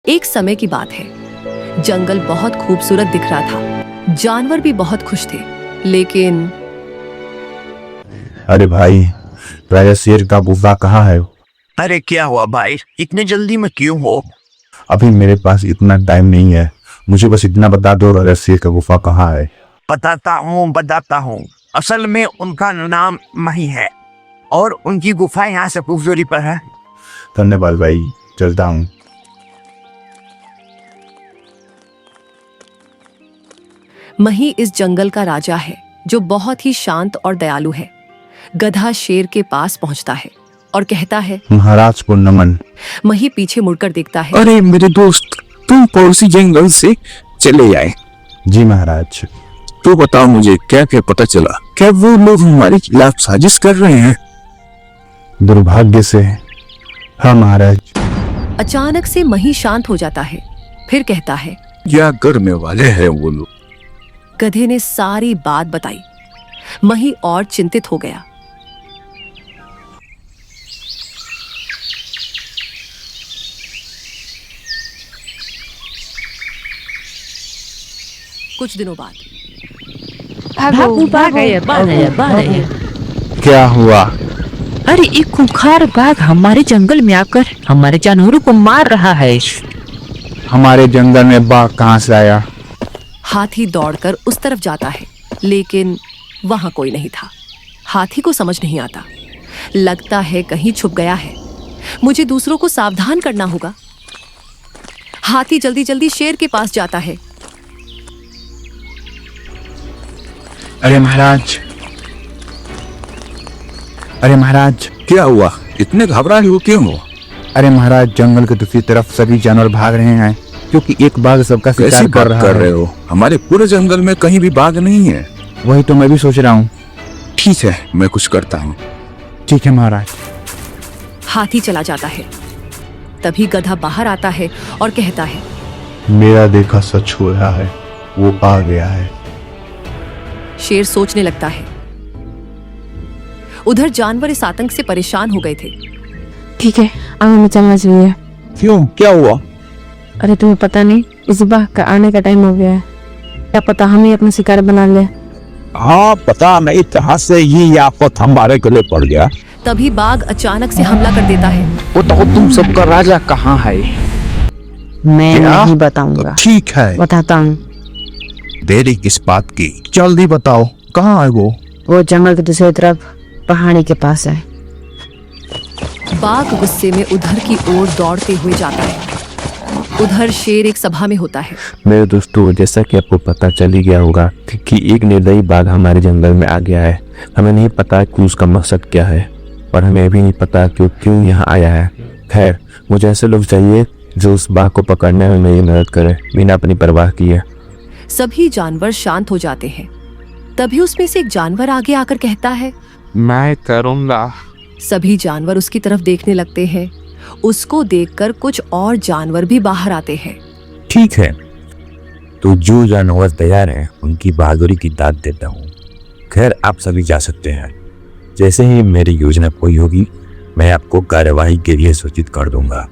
एक समय की बात है, जंगल बहुत खूबसूरत दिख रहा था, जानवर भी बहुत खुश थे, लेकिन अरे भाई, राजा शेर का गुफा कहाँ है? अरे क्या हुआ भाई, इतने जल्दी में क्यों हो? अभी मेरे पास इतना टाइम नहीं है, मुझे बस इतना बता दो राजा शेर का गुफा कहाँ है। बताता हूँ। असल में उनका नाम मही है और उनकी गुफा यहाँ से कुछ दूरी पर है। धन्यवाद भाई, चलता हूँ। मही इस जंगल का राजा है जो बहुत ही शांत और दयालु है। गधा शेर के पास पहुंचता है और कहता है, महाराज को नमन। मही पीछे मुड़कर देखता है। अरे मेरे दोस्त, तुम पड़ोसी जंगल से चले आए। जी महाराज। तो बताओ मुझे क्या क्या पता चला? क्या वो लोग हमारे खिलाफ साजिश कर रहे हैं? दुर्भाग्य से हाँ महाराज। अचानक से मही शांत हो जाता है, फिर कहता है, क्या करने वाले हैं वो लोग? गधे ने सारी बात बताई। मही और चिंतित हो गया। कुछ दिनों बाद क्या हुआ? अरे एक खूंखार बाघ हमारे जंगल में आकर हमारे जानवरों को मार रहा है। हमारे जंगल में बाघ कहाँ से आया? हाथी दौड़कर उस तरफ जाता है, लेकिन वहां कोई नहीं था। हाथी को समझ नहीं आता, लगता है कहीं छुप गया है, मुझे दूसरों को सावधान करना होगा। हाथी जल्दी जल्दी शेर के पास जाता है। अरे महाराज, अरे महाराज। क्या हुआ? इतने घबराए हो क्यों हो? अरे महाराज, जंगल के दूसरी तरफ सभी जानवर भाग रहे हैं क्योंकि एक बाघ सबका शिकार कर रहा है। हो? हमारे पूरे जंगल में कहीं भी बाघ नहीं है। वही तो मैं भी सोच रहा हूँ। ठीक है, मैं कुछ करता हूँ। ठीक है महाराज। हाथी चला जाता है। तभी गधा बाहर आता है और कहता है, मेरा देखा सच हो रहा है, वो आ गया है। शेर सोचने लगता है। उधर जानवर इस आतंक से परेशान हो गए थे। ठीक है, अब हमें चलना चाहिए। क्यों, क्या हुआ? अरे तुम्हें पता नहीं, इस बाघ का आने का टाइम हो गया है। क्या पता हम ही अपना शिकार बना ले। हाँ, पता नहीं कहाँ से ये आफत हमारे गले पड़ गया। तभी बाघ अचानक से हमला कर देता है। वो तो तुम सबका राजा कहाँ है? मैं क्या? नहीं बताऊंगा। ठीक है, बताता हूँ। देरी किस बात की? जल्दी बताओ, कहाँ है वो जंगल के दूसरी तरफ पहाड़ी के पास है। बाघ गुस्से में उधर की ओर दौड़ते हुए जाता है। उधर शेर एक सभा में होता है। मेरे दोस्तों, जैसा कि आपको पता चल ही गया होगा कि एक निर्दयी बाघ हमारे जंगल में आ गया है। हमें नहीं पता कि उसका मकसद क्या है और हमें भी नहीं पता कि वो क्यों यहाँ आया है। खैर, मुझे ऐसे लोग चाहिए जो उस बाघ को पकड़ने में मेरी मदद करे बिना अपनी परवाह किए। सभी जानवर शांत हो जाते हैं। तभी उसमें से एक जानवर आगे आकर कहता है, मैं करूँगा। सभी जानवर उसकी तरफ देखने लगते हैं। उसको देखकर कुछ और जानवर भी बाहर आते हैं। ठीक है, तो जो जानवर तैयार हैं उनकी बहादुरी की दाद देता हूँ। खैर, आप सभी जा सकते हैं। जैसे ही मेरी योजना पूरी होगी, मैं आपको कार्यवाही के लिए सूचित कर दूंगा।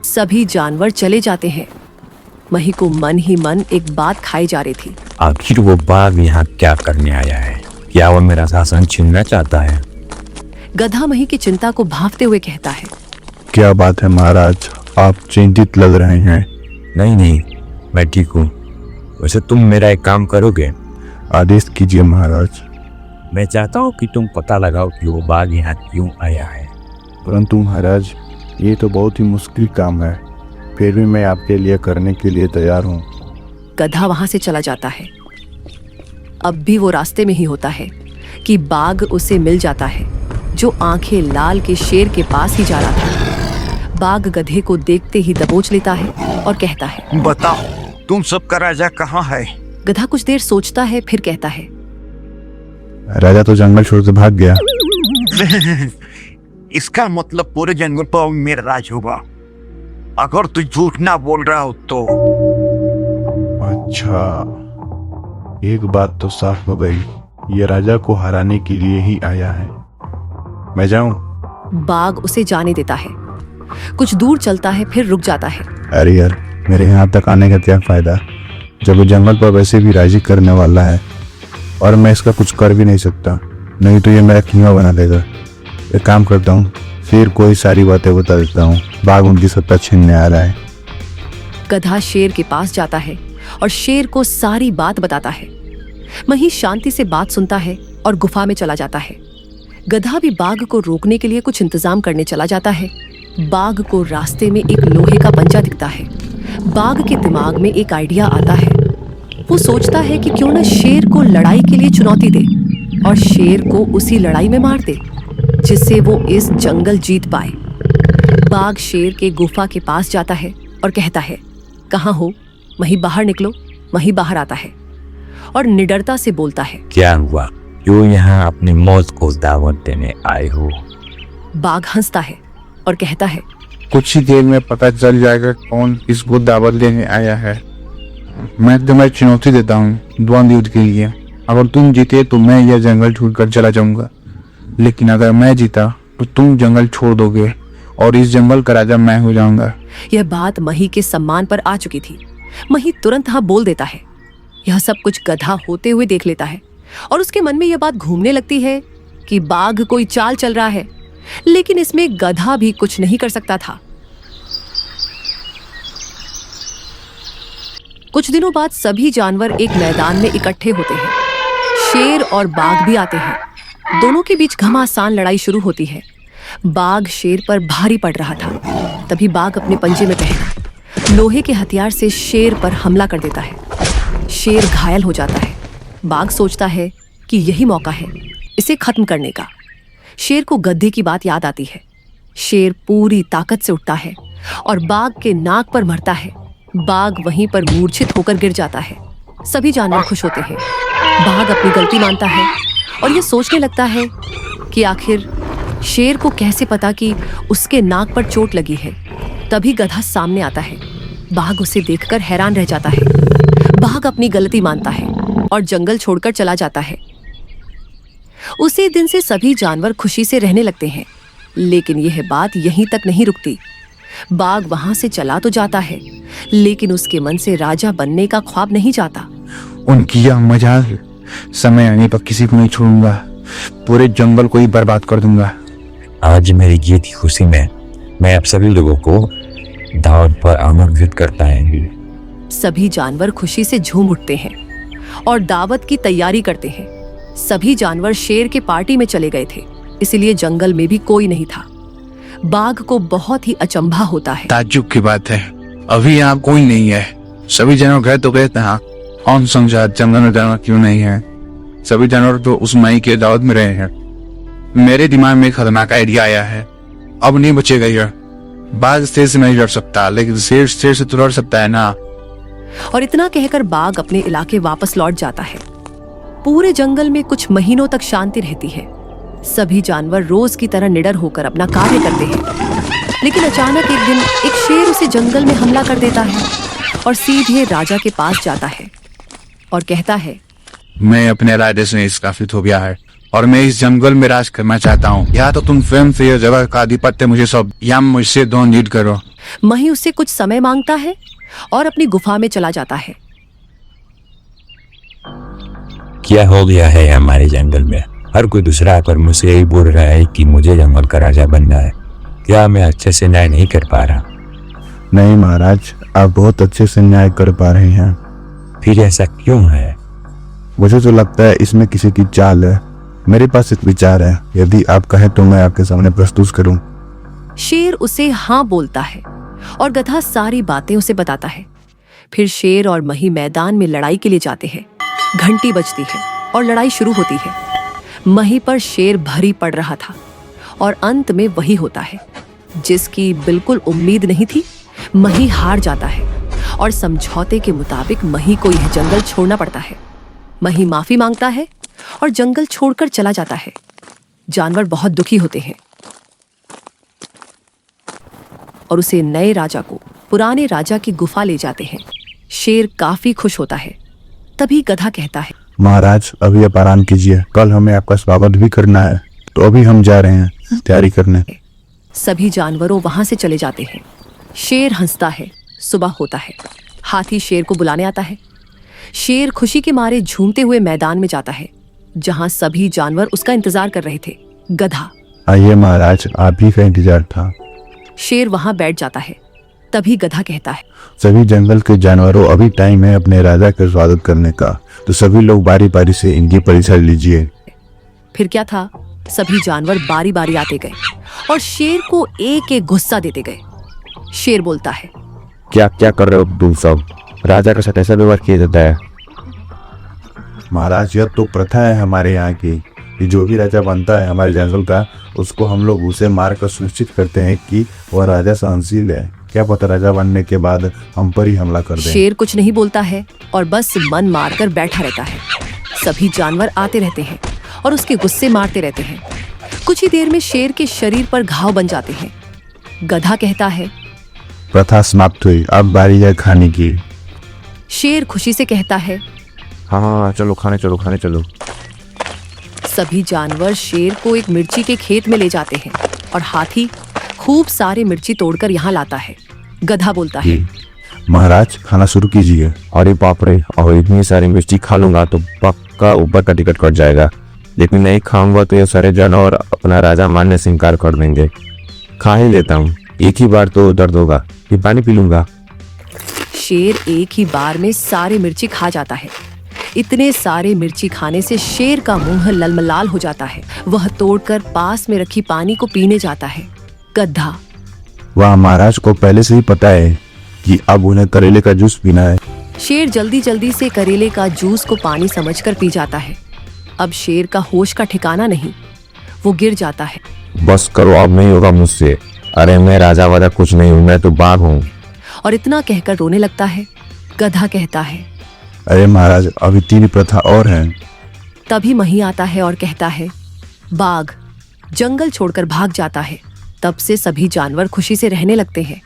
सभी जानवर चले जाते हैं। मही को मन ही मन एक बात खाई जा रही थी। आखिर वो बाघ यहाँ क्या करने आया है? क्या वो मेरा शासन छीनना चाहता है? गधा मही की चिंता को भांपते हुए कहता है, क्या बात है महाराज, आप चिंतित लग रहे हैं। नहीं, मैं ठीक हूँ। वैसे तुम मेरा एक काम करोगे? आदेश कीजिए महाराज। मैं चाहता हूँ कि तुम पता लगाओ कि वो बाघ यहाँ क्यों आया है। परंतु महाराज, ये तो बहुत ही मुश्किल काम है, फिर भी मैं आपके लिए करने के लिए तैयार हूँ। गधा वहां से चला जाता है। अब भी वो रास्ते में ही होता है कि बाघ उसे मिल जाता है, जो आंखें लाल के शेर के पास ही जा रहा था। बाघ गधे को देखते ही दबोच लेता है और कहता है, बताओ, तुम सबका राजा कहाँ है? गधा कुछ देर सोचता है, फिर कहता है, राजा तो जंगल छोड़ के भाग गया। इसका मतलब पूरे जंगल पर मेरा राज होगा। अगर तू झूठ ना बोल रहा हो तो। अच्छा, एक बात तो साफ हो गई, ये राजा को हराने के लिए ही आया है। मैं जाऊं? बाघ उसे जाने देता है। कुछ दूर चलता है, फिर रुक जाता है। अरे यार, मेरे यहाँ तक आने का क्या फायदा जब वो जंगल पर वैसे भी राजी करने वाला है और मैं इसका कुछ कर भी नहीं सकता, नहीं तो ये मेरा कीमा बना देगा। एक काम करता हूँ, शेर को ही सारी बातें बता देता हूँ, बाघ उनकी सत्ता छीनने आ रहा है। गधा शेर के पास जाता है और शेर को सारी बात बताता है। मही शांति से बात सुनता है और गुफा में चला जाता है। गधा भी बाघ को रोकने के लिए कुछ इंतजाम करने चला जाता है। बाघ को रास्ते में एक लोहे का पंजा दिखता है। बाघ के दिमाग में एक आइडिया आता है। वो सोचता है कि क्यों न शेर को लड़ाई के लिए चुनौती दे और शेर को उसी लड़ाई में मार दे जिससे वो इस जंगल जीत पाए। बाघ शेर के गुफा के पास जाता है और कहता है, कहाँ हो? वहीं बाहर निकलो। वहीं बाहर आता है और निडरता से बोलता है, क्या हुआ? क्यों यहाँ अपनी मौत को दावत देने आए हो? बाघ हंसता है और कहता है, कुछ ही देर में पता चल जाएगा कौन इसको दावत लेने आया है। मैं तुम्हें चुनौती देता हूँ द्वंद्व युद्ध के लिए। अगर तुम जीते तो मैं यह जंगल छोड़कर चला जाऊंगा, लेकिन अगर मैं जीता तो तुम जंगल छोड़ दोगे और इस जंगल का राजा मैं हो जाऊंगा। यह बात मही के सम्मान पर आ चुकी थी। मही तुरंत हाँ बोल देता है। यह सब कुछ गधा होते हुए देख लेता है और उसके मन में यह बात घूमने लगती है कि बाघ कोई चाल चल रहा है, लेकिन इसमें गधा भी कुछ नहीं कर सकता था। कुछ दिनों बाद सभी जानवर एक मैदान में इकट्ठे होते हैं। शेर और बाघ भी आते हैं। दोनों के बीच घमासान लड़ाई शुरू होती है। बाघ शेर पर भारी पड़ रहा था। तभी बाघ अपने पंजे में पहना लोहे के हथियार से शेर पर हमला कर देता है। शेर घायल हो जाता है। बाघ सोचता है कि यही मौका है इसे खत्म करने का। शेर को गधे की बात याद आती है। शेर पूरी ताकत से उठता है और बाघ के नाक पर मरता है। बाघ वहीं पर मूर्छित होकर गिर जाता है। सभी जानवर खुश होते हैं। बाघ अपनी गलती मानता है और ये सोचने लगता है कि आखिर शेर को कैसे पता कि उसके नाक पर चोट लगी है। तभी गधा सामने आता है। बाघ उसे देखकर हैरान रह जाता है। बाघ अपनी गलती मानता है और जंगल छोड़कर चला जाता है। उसी दिन से सभी जानवर खुशी से रहने लगते हैं। लेकिन यह बात यहीं तक नहीं रुकती। बाघ वहां से चला तो जाता है, लेकिन उसके मन से राजा बनने का ख्वाब नहीं जाता। उनकी यह मजाल, समय आने पर किसी को नहीं छोड़ूंगा, पूरे जंगल को ही बर्बाद कर दूंगा। आज मेरी जीत की खुशी में मैं आप सभी लोगों को दावत पर आमंत्रित करता है। सभी जानवर खुशी से झूम उठते हैं और दावत की तैयारी करते हैं। सभी जानवर शेर के पार्टी में चले गए थे, इसलिए जंगल में भी कोई नहीं था। बाघ को बहुत ही अचंभा होता है। ताज्जुब की बात है, अभी यहाँ कोई नहीं है। सभी जानवर गए तो गए थे, कौन समझा जंगल में जानवर क्यों नहीं है। सभी जानवर तो उस माई के दावत में रहे हैं। मेरे दिमाग में खतरनाक आइडिया आया है। अब नहीं बचेगा यह। बाघ शेर से नहीं लड़ सकता, लेकिन शेर से तो लड़ सकता है ना। और इतना कहकर बाघ अपने इलाके वापस लौट जाता है। पूरे जंगल में कुछ महीनों तक शांति रहती है। सभी जानवर रोज की तरह निडर होकर अपना कार्य करते हैं। लेकिन अचानक एक दिन एक शेर उसे जंगल में हमला कर देता है और सीधे राजा के पास जाता है और कहता है, मैं अपने राजा से निष्कासित हो गया है और मैं इस जंगल में राज करना चाहता हूँ। या तो तुम स्वयं से यह जगह का आधिपत्य मुझे सौंप या मुझसे द्वंद्व युद्ध करो। मही उससे कुछ समय मांगता है और अपनी गुफा में चला जाता है। क्या हो गया है हमारे जंगल में? हर कोई दूसरा आकर मुझसे यही बोल रहा है कि मुझे जंगल का राजा बनना है। क्या मैं अच्छे से न्याय नहीं कर पा रहा? नहीं महाराज, आप बहुत अच्छे से न्याय कर पा रहे हैं। फिर ऐसा क्यों है? मुझे तो लगता है इसमें किसी की चाल है। मेरे पास एक विचार है, यदि आप कहें तो मैं आपके सामने प्रस्तुत करूं। शेर उसे हाँ बोलता है और गधा सारी बातें उसे बताता है। फिर शेर और मही मैदान में लड़ाई के लिए जाते हैं। घंटी बजती है और लड़ाई शुरू होती है। मही पर शेर भारी पड़ रहा था और अंत में वही होता है जिसकी बिल्कुल उम्मीद नहीं थी। मही हार जाता है और समझौते के मुताबिक मही को यह जंगल छोड़ना पड़ता है। मही माफी मांगता है और जंगल छोड़कर चला जाता है। जानवर बहुत दुखी होते हैं और उसे नए राजा को पुराने राजा की गुफा ले जाते हैं। शेर काफी खुश होता है। तभी गधा कहता है, महाराज अभी आप आराम कीजिए, कल हमें आपका स्वागत भी करना है, तो अभी हम जा रहे हैं तैयारी करने। सभी जानवरों वहां से चले जाते हैं। शेर हंसता है, सुबह होता है। हाथी शेर को बुलाने आता है। शेर खुशी के मारे झूमते हुए मैदान में जाता है जहां सभी जानवर उसका इंतजार कर रहे थे। गधा। आइए महाराज, आप ही का इंतजार था। शेर वहां बैठ जाता है। तभी गधा कहता है, सभी जंगल के जानवरों, अभी टाइम है अपने राजा का स्वागत करने का, तो सभी लोग बारी बारी से इनकी परिचय लीजिए। फिर क्या था, सभी जानवर बारी बारी आते गए और शेर को एक एक गुस्सा देते गए। शेर बोलता है, क्या क्या कर रहे हो तुम सब? राजा के साथ ऐसा व्यवहार किया जाता है? महाराज, यह तो प्रथा है हमारे यहाँ की कि जो भी राजा बनता है हमारे जंगल का, उसको हम लोग उसे मार कर सुनिश्चित करते हैं कि वह राजा सहनशील है। क्या पता राजा बनने के बाद हम पर ही हमला कर दें। शेर कुछ नहीं बोलता है और बस मन मारकर बैठा रहता है। सभी जानवर आते रहते हैं और उसके गुस्से मारते रहते हैं। कुछ ही देर में शेर के शरीर पर घाव बन जाते हैं। गधा कहता है, प्रथा समाप्त हुई, अब बारी है खाने की। शेर खुशी से कहता है, हाँ चलो खाने चलो, खाने चलो। सभी जानवर शेर को एक मिर्ची के खेत में ले जाते हैं और हाथी खूब सारे मिर्ची तोड़कर यहाँ लाता है। गधा बोलता है, महाराज खाना शुरू कीजिए। अरे बाप रे, और इतनी सारी मिर्ची खा लूंगा तो पक्का ऊपर का टिकट कट जाएगा, लेकिन नहीं खाऊंगा तो ये सारे जानवर अपना राजा मानने से इनकार कर देंगे। खा ही लेता हूँ, एक ही बार तो दर्द होगा, ये पानी पी लूंगा। शेर एक ही बार में सारे मिर्ची खा जाता है। इतने सारे मिर्ची खाने से शेर का मुंह ललमलाल हो जाता है। वह तोड़कर पास में रखी पानी को पीने जाता है। गधा। वह महाराज को पहले से ही पता है कि अब उन्हें करेले का जूस पीना है। शेर जल्दी जल्दी से करेले का जूस को पानी समझकर पी जाता है। अब शेर का होश का ठिकाना नहीं, वो गिर जाता है। बस करो, अब नहीं होगा मुझसे। अरे मैं राजा वाजा कुछ नहीं हूँ, मैं तो बाघ हूँ। और इतना कहकर रोने लगता है। गधा कहता है, अरे महाराज, अभी 3 प्रथा और हैं। तभी मही आता है और कहता है, बाघ जंगल छोड़कर भाग जाता है। तब से सभी जानवर खुशी से रहने लगते हैं।